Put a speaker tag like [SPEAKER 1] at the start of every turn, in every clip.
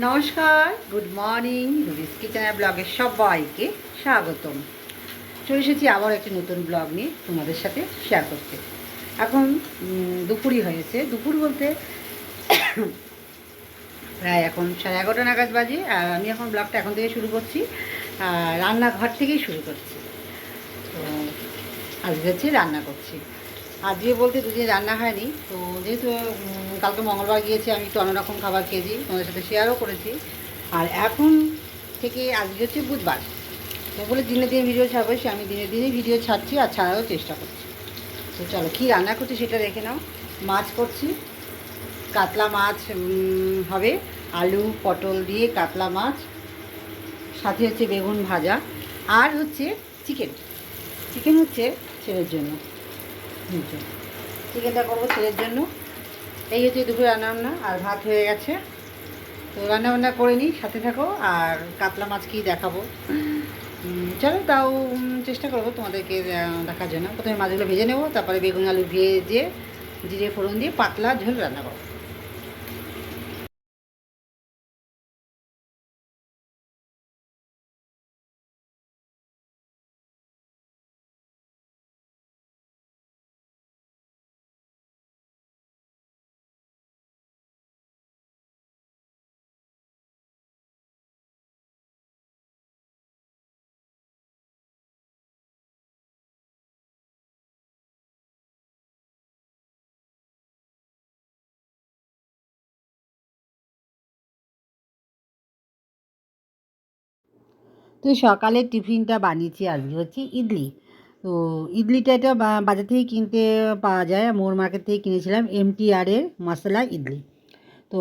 [SPEAKER 1] নমস্কার, good morning. রুবিস কিচেনের ব্লগে সবাইকে স্বাগতম। চলে এসেছি আবার একটি নতুন ব্লগ নিয়ে তোমাদের সাথে শেয়ার করতে। এখন দুপুরই হয়েছে, দুপুর বলতে প্রায় এখন 11:30 নাগাদ বাজে। আর আমি এখন ব্লগটা এখন থেকে শুরু করছি, রান্নাঘর থেকেই শুরু করছি। তো আজকে হচ্ছে রান্না করছি। আজকে বলতে দুদিন রান্না হয়নি, তো যেহেতু কালকে মঙ্গলবার গিয়েছি, আমি একটু অন্যরকম খাবার খেয়েছি, তোমাদের সাথে শেয়ারও করেছি। আর এখন থেকে আজকে হচ্ছে বুধবার, তো বলে দিনে দিনে ভিডিও ছাড়বো, সে আমি দিনে দিনে ভিডিও ছাড়ছি আর ছাড়ারও চেষ্টা করছি। তো চলো কী রান্না করছি সেটা দেখে নাও। মাছ করছি, কাতলা মাছ হবে, আলু পটল দিয়ে কাতলা মাছ, সাথে হচ্ছে বেগুন ভাজা, আর হচ্ছে চিকেন। চিকেন হচ্ছে ছেলের জন্য, চিকেনটা করবো ছেলের জন্য। এই হচ্ছে দুপুরে রান্নাবান্না, আর ভাত হয়ে গেছে। তো রান্নাবান্না করে নিই, সাথে থাকো। আর কাতলা মাছ কি দেখাবো, চলো তাও চেষ্টা করবো তোমাদেরকে দেখার জন্য। প্রথমে মাছগুলো ভেজে নেবো, তারপরে বেগুন আলু ভেজে জিরে ফোড়ন দিয়ে পাতলা ঝোল রান্না করবো। তো সকালের টিফিনটা বানিয়েছি আজকে হচ্ছে ইডলি। তো ইডলিটা এটা বাজার থেকে কিনতে পাওয়া যায়, মোর মার্কেট থেকে কিনেছিলাম MTR-এর মশলা ইডলি। তো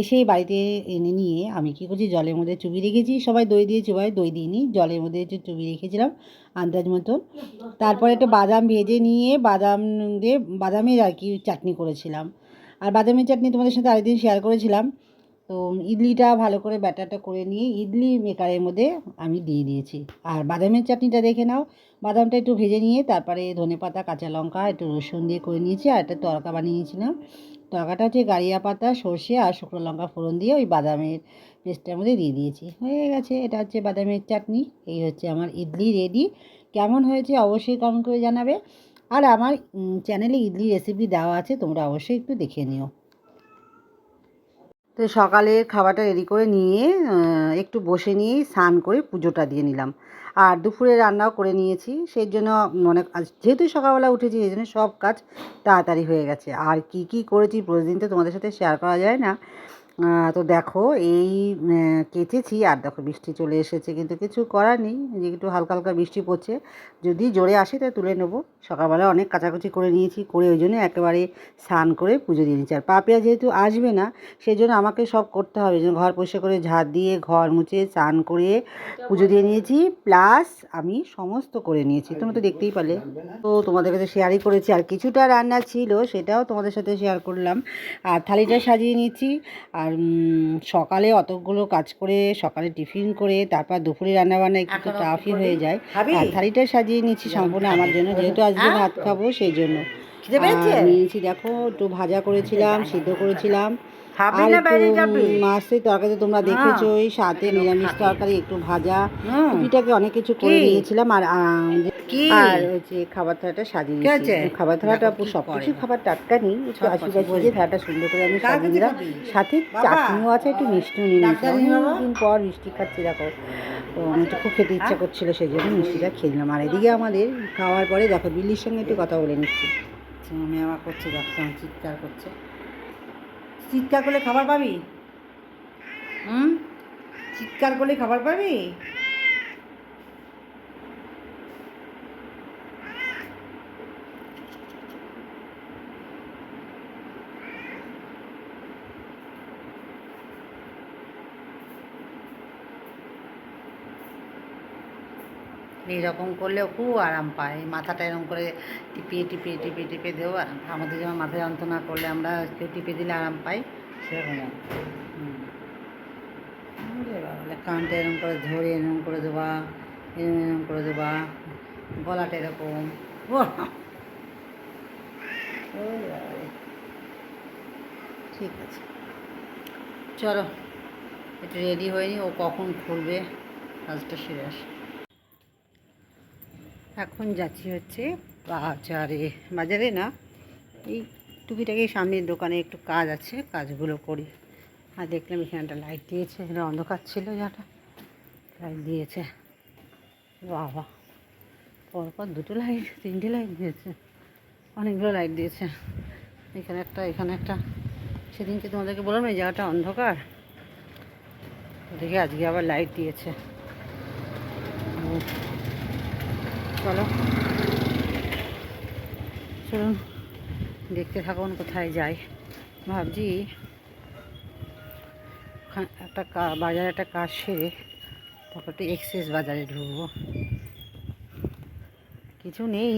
[SPEAKER 1] এসেই বাড়িতে এনে নিয়ে আমি কী করছি, জলের মধ্যে চুবিয়ে রেখেছি। সবাই দই দিয়ে চুবাই, দই দিইনি, জলের মধ্যে একটু চুবিয়ে রেখেছিলাম আন্দাজ মতন। তারপরে একটু বাদাম ভেজে নিয়ে বাদাম দিয়ে বাদামের আর কি চাটনি করেছিলাম। আর বাদামের চাটনি তোমাদের সাথে আরেকদিন শেয়ার করেছিলাম। তো ইডলিটা ভালো করে ব্যাটারটা করে নিয়ে ইডলি মেকারের মধ্যে আমি দিয়ে দিয়েছি। আর বাদামের চাটনিটা দেখে নাও, বাদামটা একটু ভেজে নিয়ে তারপরে ধনেপাতা কাঁচা লঙ্কা একটু রসুন দিয়ে করে নিয়েছি, আর একটা তড়কা বানিয়ে নিয়েছিলাম। তরকাটা হচ্ছে গারিয়া পাতা, সর্ষে আর শুকনো লঙ্কা ফোড়ন দিয়ে ওই বাদামের পেস্টটার মধ্যে দিয়ে দিয়েছি, হয়ে গেছে। এটা হচ্ছে বাদামের চাটনি। এই হচ্ছে আমার ইডলি রেডি। কেমন হয়েছে অবশ্যই কমেন্ট করে জানাবে। আর আমার চ্যানেলে ইডলি রেসিপি দেওয়া আছে, তোমরা অবশ্যই একটু দেখে নিও। তো সকালের খাবারটা রেডি করে নিয়ে একটু বসে নিয়েই স্নান করে পুজোটা দিয়ে নিলাম। আর দুপুরে রান্নাও করে নিয়েছি, সেই জন্য যেহেতু সকালবেলা উঠেছি সেই জন্য সব কাজ তাড়াতাড়ি হয়ে গেছে। আর কি কি করেছি প্রতিদিন তো তোমাদের সাথে শেয়ার করা যায় না। তো দেখো এই কেচেছি, আর দেখো বৃষ্টি চলে এসেছে, কিন্তু কিছু করার নেই, যে একটু হালকা হালকা বৃষ্টি পড়ছে, যদি জোরে আসে তাই তুলে নেবো। সকালবেলা অনেক কাচাকুচি করে নিয়েছি, করে ওই জন্য একেবারে স্নান করে পুজো দিয়ে নিচ্ছি। আর পাপিয়া যেহেতু আসবে না, সেই জন্য আমাকে সব করতে হবে, যেন ঘর পরিষ্কার করে ঝাড় দিয়ে ঘর মুছে স্নান করে পুজো দিয়ে নিয়েছি, প্লাস আমি সমস্ত করে নিয়েছি, তোমরা তো দেখতেই পারলে। তো তোমাদের কাছে শেয়ারই করেছি, আর কিছুটা রান্না ছিল সেটাও তোমাদের সাথে শেয়ার করলাম। আর থালিটা সাজিয়ে নিচ্ছি। আর সকালে অতগুলো কাজ করে সকালে টিফিন করে তারপর দুপুরে রান্নাবান্না একটু টাফই হয়ে যায়। আর থালিটা সাজিয়ে নিচ্ছি সম্পূর্ণ আমার জন্য, যেহেতু আজকে ভাত খাবো সেই জন্য। নিয়েছি দেখো, একটু ভাজা করেছিলাম, সিদ্ধ করেছিলাম, আর একটু মাছের তরকারি তোমরা দেখেছোই, সাথে নিরামিষ তরকারি, একটু ভাজা, টুপিটাকে অনেক কিছু করে নিয়েছিলাম। আর হচ্ছে খাবার থালাটা সাজিয়ে দিয়েছি। খাবার থালাটা সব কিছু খাবার টাটকা নেই, একটু আশীর্বাদ দিয়ে থালাটা সুন্দর করে আমি সাজিয়ে দিলাম। সাথে চাটনিও আছে, একটু মিষ্টিও নিয়ে নিয়েছি, অনেকদিন পর মিষ্টি খাচ্ছি দেখো। তো আমি একটু খুব খেতে ইচ্ছা করছিলো, সেই জন্য মিষ্টিটা খেয়ে নিলাম। আর এদিকে আমাদের খাওয়ার পরে দেখো বিল্লির সঙ্গে একটু কথা বলে নিচ্ছি। মেয়ে আমার করছে, দেখো চিৎকার করছে। চিৎকার করলে খাবার পাবি? চিৎকার করলে খাবার পাবি? এইরকম করলেও খুব আরাম পায়, মাথাটা এরকম করে টিপিয়ে টিপিয়ে টিপিয়ে টিপিয়ে দেবো। আমাদের যেমন মাথা যন্ত্রণা করলে আমরা কেউ টিপে দিলে আরাম পাই, সেরকম। কানটা এরকম করে ধরে এরকম করে দেবা, এরকম করে দেবা, গলাটা এরকম। ঠিক আছে, চলো একটু রেডি হয়নি, ও কখন খুলবে কাজটা সেরে আসে। এখন যাচ্ছি হচ্ছে বাজারে, বাজারে না, এই টুকিটাকি সামনের দোকানে একটু কাজ আছে, কাজগুলো করি। আর দেখলাম এখানে একটা লাইট দিয়েছে, এখানে অন্ধকার ছিল যাটা, লাইট দিয়েছে। বাবা, পরপর দুটো লাইট, তিনটে লাইট দিয়েছে, অনেকগুলো লাইট দিয়েছে। এখানে একটা, এখানে একটা। সেদিনকে তোমাদেরকে বললাম এই জায়গাটা অন্ধকার, দেখে আজকে আবার লাইট দিয়েছে। চলো চলুন দেখতে থাকুন কোথায় যাই। ভাবছি একটা বাজারে একটা কাজ সেরে তারপর একটু এক্সেস বাজারে ঢুকবো, কিছু নেই।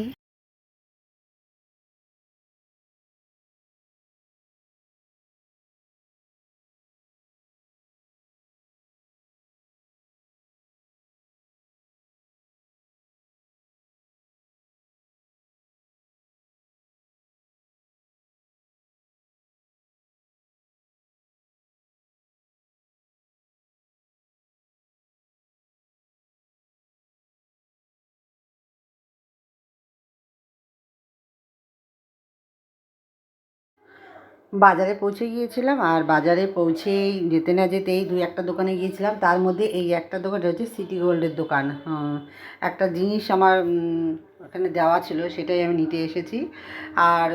[SPEAKER 1] বাজারে পৌঁছে গিয়েছিলাম, আর বাজারে পৌঁছেই যেতে না যেতেই দুই একটা দোকানে গিয়েছিলাম। তার মধ্যে এই একটা দোকানটা হচ্ছে সিটি গোল্ডের দোকান। একটা জিনিস আমার ওখানে দেওয়া ছিল, সেটাই আমি নিতে এসেছি। আর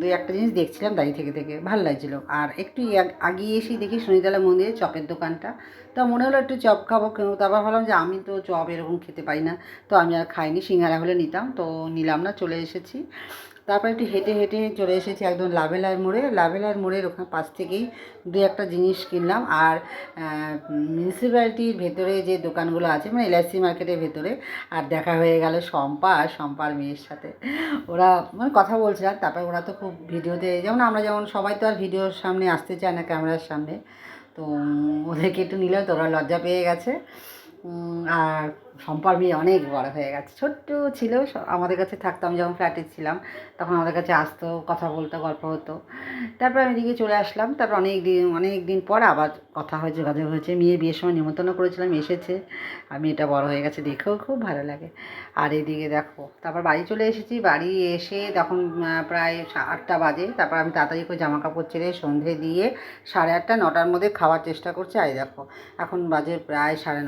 [SPEAKER 1] দুই একটা জিনিস দেখছিলাম দাঁড়িয়ে থেকে থেকে, ভালো লাগছিলো। আর একটু আগিয়ে এসেই দেখি শনিতলা মন্দিরে চপের দোকানটা। তো মনে হলো একটু চপ খাবো, তো আবার ভাবলাম যে আমি তো চপ এরকম খেতে পারি না, তো আমি আর খাইনি, সিঙ্গারা হলে নিতাম, তো নিলাম না, চলে এসেছি। তারপর একটু হেঁটে হেঁটে চলে এসেছি একদম লাভেলার মোড়ে। লাভেলার মোড়ের ওখানে পাশ থেকেই দু একটা জিনিস কিনলাম। আর মিউনিসিপ্যালিটির ভেতরে যে দোকানগুলো আছে, মানে এলআইসি মার্কেটের ভেতরে, আর দেখা হয়ে গেল শম্পা আর শম্পার মেয়ের সাথে। ওরা মানে কথা বলছিলাম, তারপর ওরা তো খুব ভিডিওতে, যেমন আমরা যেমন সবাই তো আর ভিডিওর সামনে আসতে চায় না, ক্যামেরার সামনে, তো ওদেরকে একটু নিলেও তো ওরা লজ্জা পেয়ে গেছে। আর শম্পার মেয়ে অনেক বড় হয়ে গেছে, ছোট্ট ছিল, আমাদের কাছে থাকতো, আমি যখন ফ্ল্যাটে ছিলাম তখন আমাদের কাছে আসতো, কথা বলতো, গল্প হতো। তারপর আমি এদিকে চলে আসলাম। তারপর অনেক দিন পর আবার কথা হয়েছে, যোগাযোগ হয়েছে। মেয়ের বিয়ের সময় নিমন্ত্রণ করেছিলাম, এসেছে। আর মেয়েটা বড় হয়ে গেছে, দেখেও খুব ভালো লাগে। আর এদিকে দেখো, তারপর বাড়ি চলে এসেছি। বাড়ি এসে তখন প্রায় 8টা বাজে। তারপর আমি তাড়াতাড়ি করে জামা কাপড় ছেড়ে সন্ধে দিয়ে 8:30 9টার মধ্যে খাওয়ার চেষ্টা করছি। আর দেখো এখন বাজে প্রায় 9:30।